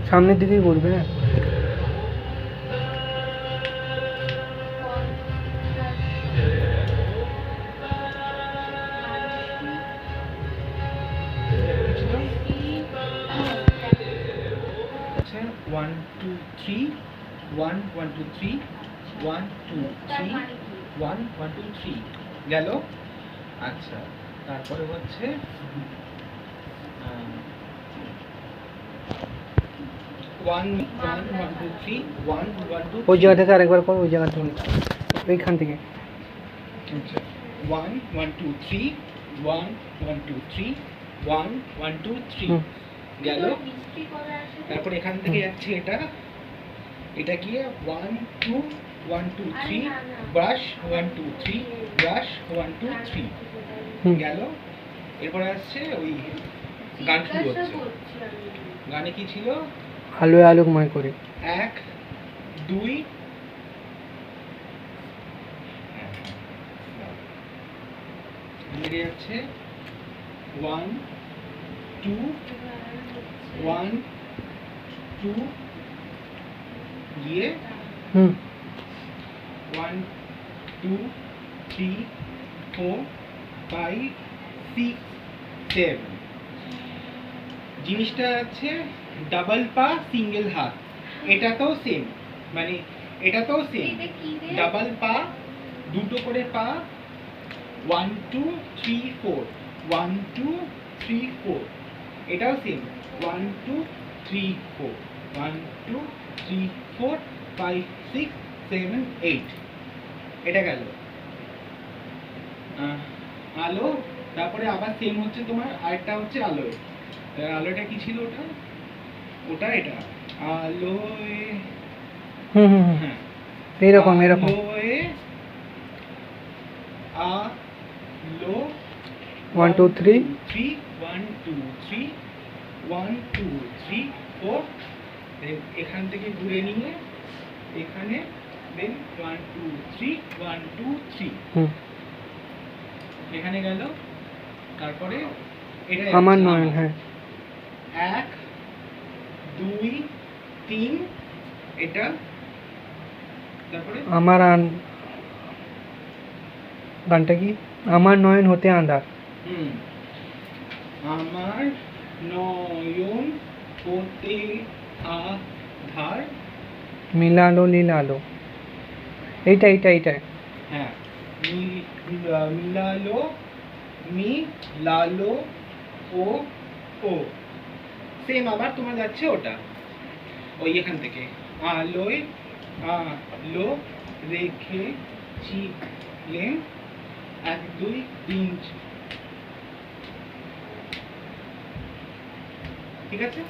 সামনের দিকেই বলবে। হ্যাঁ 1 2 3 1 1 2 3 1 2 3 1 1 2 3 গেল। আচ্ছা তারপরে হচ্ছে 1 1 1 2 3 1 1 2 ওই জায়গা থেকে আরেকবার করো, ওই জায়গা থেকে, ওইখান থেকে। আচ্ছা 1 1 2 3 1 1 2 3 1 1 2 3 গেল। তারপর এখান থেকে যাচ্ছে এটা গিয়ে 1 2 1 2 3 ব্রাশ 1 2 3 ব্রাশ 1 2 3 গেল। এরপরে আসছে ওই গান শুরু হচ্ছে। গানে কি ছিল? আলোয় আলোকময় করে 1 2 মিলে যাচ্ছে 1 2 1 2 গিয়ে 1 2 3 4 5 6 7 জিনিসটা আছে ডাবল পা সিঙ্গেল হাত। এটাতেও সেম, মানে এটাতেও সেম ডাবল পা, দুটো করে পা 1 2 3 4 1 2 3 4 এটাও সেম 1 2 3 4 1 2 3 4 5 6 7 8 এটা গেল আলো। তারপরে আবার সেম হচ্ছে তোমার আরেকটা হচ্ছে আলোয়। আলোটা কি ছিল? ওটা এটা আলোয়। হ্যাঁ এরকম আলোয় আলো 1 2 3 1 2 3 1 2 3 4 এখান থেকে ঘুরে নিয়ে এখানে দেন 1 2 3 1 2 3 এখানে গেল। তারপরে এটা আমার নয়। হ্যাঁ 1 2 3 এটা। তারপরে আমার গানটা কি? আমার নয়ন হতে আঁধার। আমার নয়ন হতে আধার মিলালো লীলালো। এইটা হ্যাঁ মিলালো মিলালো ও ও সেম আবার তোমার যাচ্ছে ওটা ওই এখান থেকে আলোয় আলো রেখেছিলেন 1 2 3 ঠিক আছে।